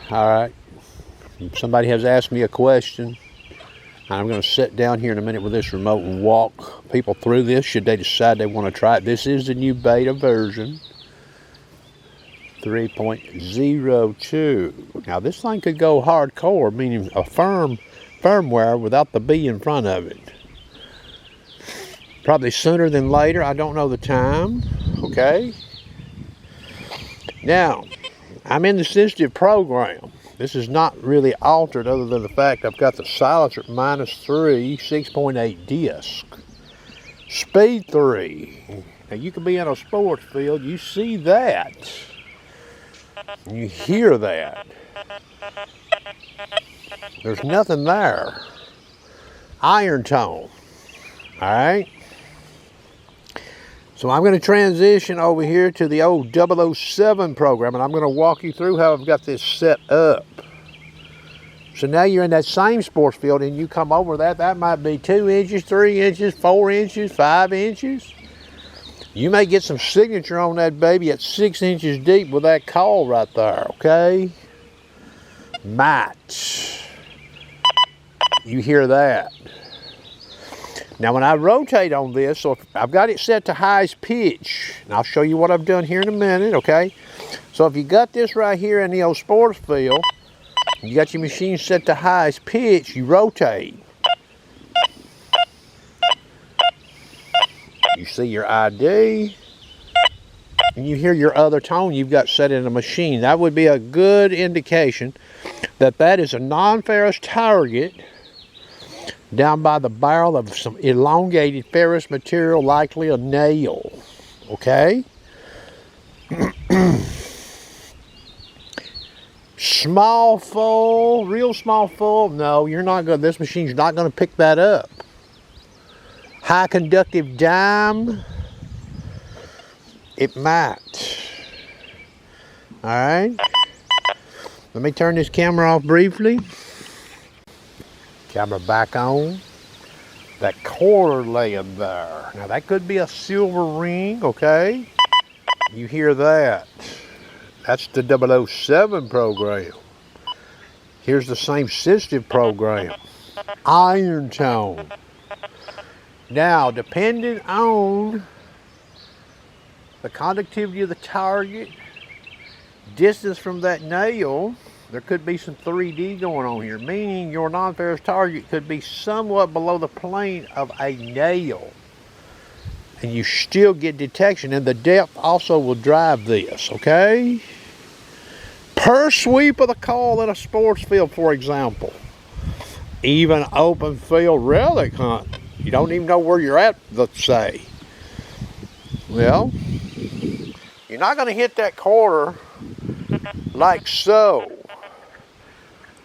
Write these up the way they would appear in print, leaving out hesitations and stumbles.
All right. Somebody has asked me a question. I'm going to sit down here in a minute with this remote and walk people through this should they decide they want to try it. This is the new beta version 3.02. Now this thing could go hardcore, meaning a firmware without the B in front of it. Probably sooner than later. I don't know the time. Okay. Now, I'm in the sensitive program. This is not really altered other than the fact I've got the silencer at -3, 6.8 disc. Speed 3. Now you can be in a sports field, you see that. You hear that. There's nothing there. Iron tone. Alright? So I'm going to transition over here to the old 007 program, and I'm going to walk you through how I've got this set up. So now you're in that same sports field, and you come over that might be 2 inches, 3 inches, 4 inches, 5 inches. You may get some signature on that baby at 6 inches deep with that call right there, okay? Might. You hear that. Now when I rotate on this, so I've got it set to highest pitch, and I'll show you what I've done here in a minute, okay? So if you got this right here in the old sports field, you got your machine set to highest pitch, you rotate. You see your ID, and you hear your other tone you've got set in the machine. That would be a good indication that that is a non-ferrous target down by the barrel of some elongated ferrous material, likely a nail. Okay? Small full, real small full. No, you're not going. This machine's not going to pick that up. High conductive dime. It might. All right. Let me turn this camera off briefly. Camera back on. That quarter laying there. Now that could be a silver ring, okay? You hear that. That's the 007 program. Here's the same sensitive program. Iron tone. Now, depending on the conductivity of the target, distance from that nail, there could be some 3D going on here, meaning your non-ferrous target could be somewhat below the plane of a nail. And you still get detection, and the depth also will drive this, okay? Per sweep of the call in a sports field, for example. Even open field relic hunt. You don't even know where you're at, let's say. Well, you're not going to hit that quarter like so.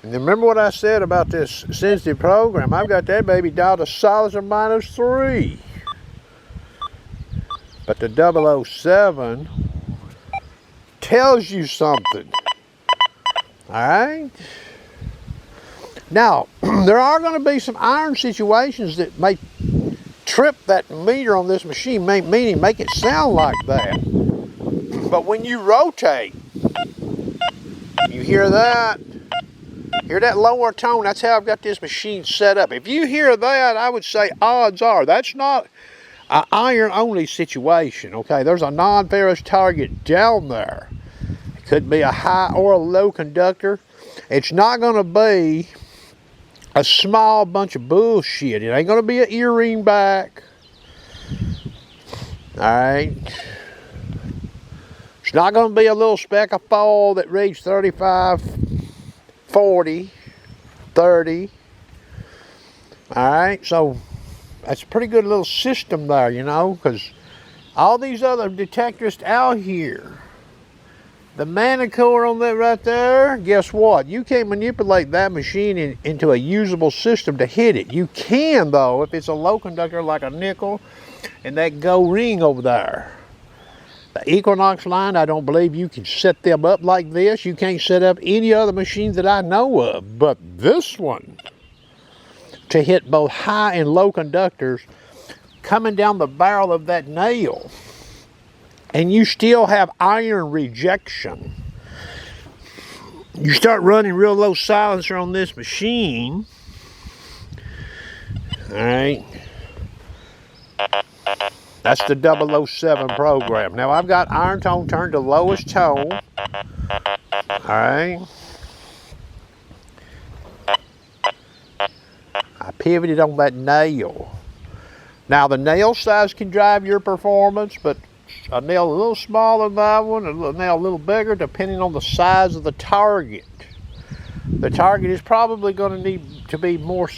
And remember what I said about this sensitive program. I've got that baby dialed to silencer -3. But the 007 tells you something. Alright? Now, there are going to be some iron situations that may trip that meter on this machine, meaning make it sound like that. But when you rotate, you hear that. Hear that lower tone? That's how I've got this machine set up. If you hear that, I would say odds are that's not an iron-only situation, okay? There's a non-ferrous target down there. It could be a high or a low conductor. It's not going to be a small bunch of bullshit. It ain't going to be an earring back. Alright? It's not going to be a little speck of fall that reads 35, 40, 30. Alright? So, that's a pretty good little system there, you know, because all these other detectors out here, the manicore on that right there, guess what? You can't manipulate that machine into a usable system to hit it. You can, though, if it's a low conductor like a nickel and that gold ring over there. The Equinox line, I don't believe you can set them up like this. You can't set up any other machines that I know of. But this one, to hit both high and low conductors coming down the barrel of that nail, and you still have iron rejection. you start running real low silencer on this machine. All right. That's the 007 program. Now I've got iron tone turned to lowest tone. All right. I pivoted on that nail. Now the nail size can drive your performance, but a nail a little smaller than that one, a nail a little bigger, depending on the size of the target. The target is probably going to need to be more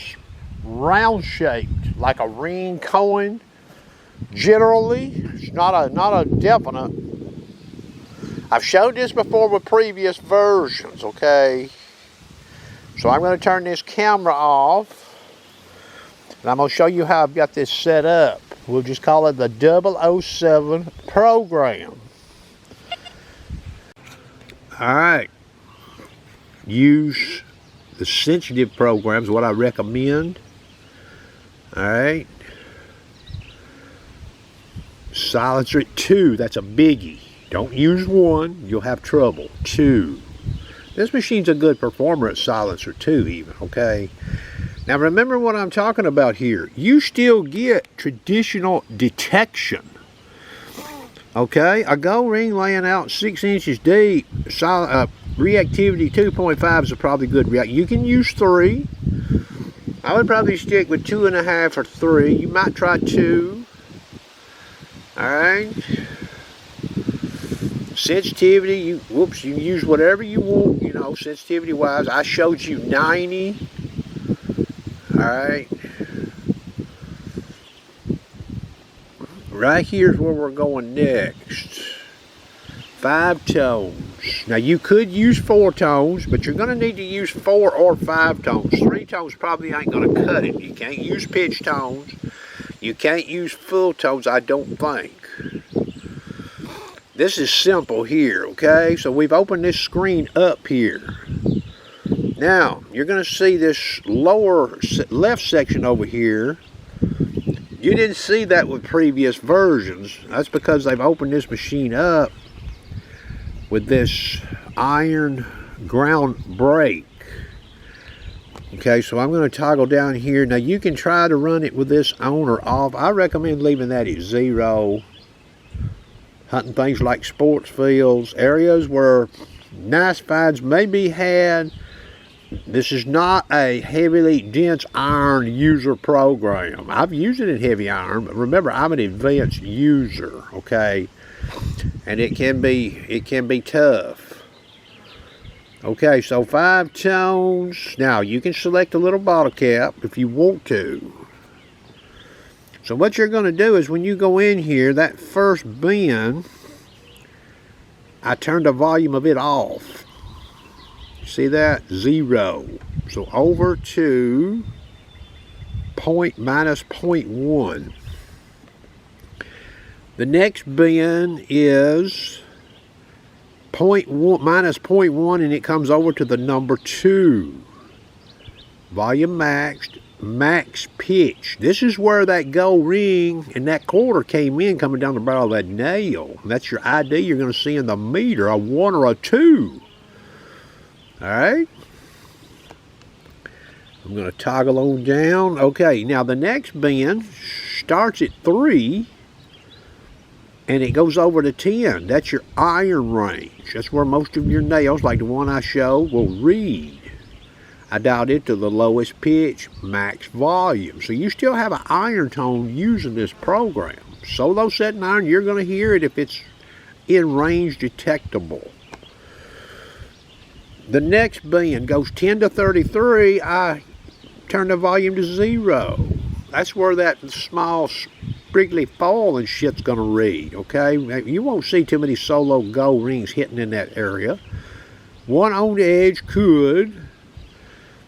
round shaped, like a ring coin. Generally, it's not a definite. I've showed this before with previous versions, okay? So I'm going to turn this camera off. And I'm going to show you how I've got this set up. We'll just call it the 007 program. Alright. Use the sensitive programs, what I recommend. Alright. Silencer at 2, that's a biggie. Don't use 1, you'll have trouble. 2. This machine's a good performer at silencer 2 even, okay? Now remember what I'm talking about here. You still get traditional detection. Okay, a gold ring laying out 6 inches deep, reactivity 2.5 is a probably good react. You can use 3. I would probably stick with 2.5 or 3. You might try 2. Alright. Sensitivity, you can use whatever you want, you know, sensitivity wise. I showed you 90. Alright. Right here's where we're going next. 5 tones. Now you could use 4 tones, but you're going to need to use 4 or 5 tones. 3 tones probably ain't going to cut it. You can't use pitch tones. You can't use full tones, I don't think. This is simple here, okay? So we've opened this screen up here. Now, you're going to see this lower left section over here. You didn't see that with previous versions. That's because they've opened this machine up with this iron ground brake. Okay, so I'm going to toggle down here. Now, you can try to run it with this on or off. I recommend leaving that at 0. Hunting things like sports fields, areas where nice finds may be had. This is not a heavily dense iron user program. I've used it in heavy iron, but remember, I'm an advanced user, okay? And it can be tough. Okay, so 5 tones. Now, you can select a little bottle cap if you want to. So what you're going to do is when you go in here, that first bin, I turned the volume of it off. See that? 0. So over to minus 0.1. The next bin is minus 0.1, and it comes over to the number 2. Volume maxed. Max pitch. This is where that gold ring and that quarter came in, coming down the barrel of that nail. That's your ID you're going to see in the meter, a 1 or a 2. Alright. I'm going to toggle on down. Okay, now the next bin starts at 3 and it goes over to 10. That's your iron range. That's where most of your nails, like the one I showed, will read. I dialed it to the lowest pitch, max volume. So you still have an iron tone using this program. Solo setting iron, you're going to hear it if it's in range detectable. The next bin goes 10 to 33. I turn the volume to 0. That's where that small spriggly fall and shit's going to read, okay? You won't see too many solo gold rings hitting in that area. One on the edge could.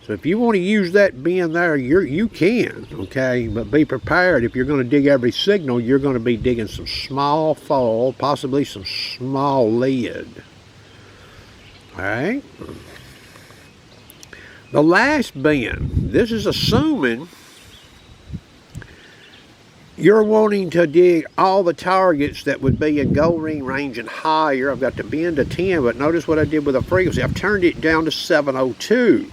So if you want to use that bin there, you can, okay? But be prepared. If you're going to dig every signal, you're going to be digging some small fall, possibly some small lead. All right? The last bin, this is assuming you're wanting to dig all the targets that would be in gold ring range and higher. I've got the bend to 10, but notice what I did with the frequency. I've turned it down to 702.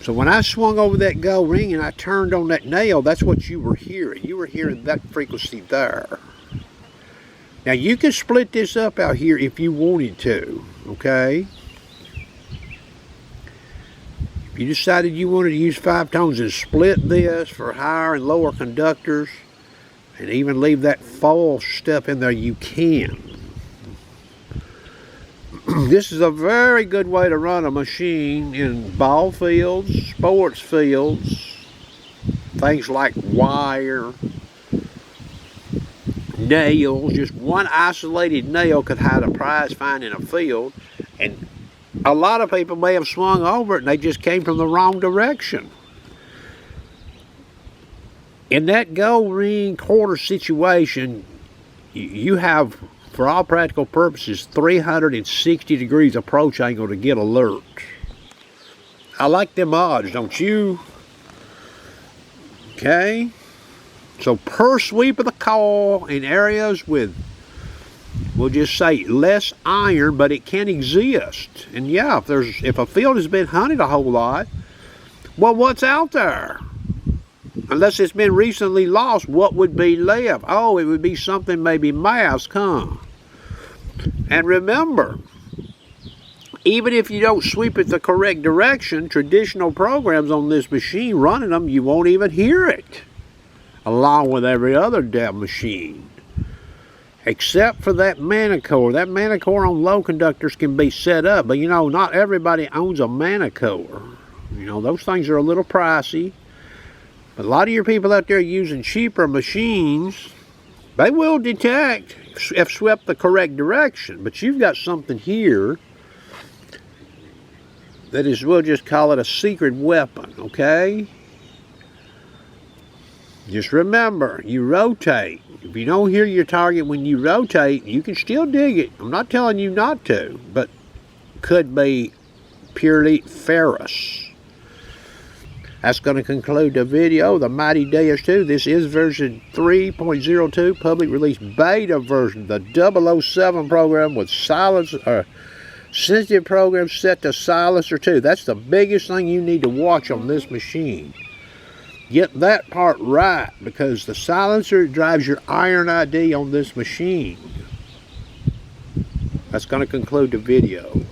So when I swung over that gold ring and I turned on that nail, that's what you were hearing. You were hearing that frequency there. Now you can split this up out here if you wanted to, okay? If you decided you wanted to use 5 tones and split this for higher and lower conductors and even leave that foil stuff in there, you can. This is a very good way to run a machine in ball fields, sports fields, things like wire, nails. Just one isolated nail could hide a prize find in a field, and a lot of people may have swung over it and they just came from the wrong direction. In that gold ring quarter situation, you have, for all practical purposes, 360 degrees approach angle to get alert. I like them odds, don't you? Okay. So per sweep of the coil in areas with, we'll just say, less iron, but it can exist. And yeah, if a field has been hunted a whole lot, well, what's out there? Unless it's been recently lost, what would be left? Oh, it would be something maybe masked, huh? And remember, even if you don't sweep it the correct direction, traditional programs on this machine, running them, you won't even hear it, along with every other damn machine. Except for that manicore. That manicore on low conductors can be set up, but you know, not everybody owns a manicore. You know, those things are a little pricey. But a lot of your people out there using cheaper machines, they will detect if swept the correct direction. But you've got something here that is, we'll just call it a secret weapon, okay? Just remember, you rotate. If you don't hear your target when you rotate, you can still dig it. I'm not telling you not to, but could be purely ferrous. That's going to conclude the video, the mighty Deus 2. This is version 3.02, public release beta version, the 007 program with silencer, sensitive program set to silencer 2. That's the biggest thing you need to watch on this machine. Get that part right, because the silencer drives your iron ID on this machine. That's going to conclude the video.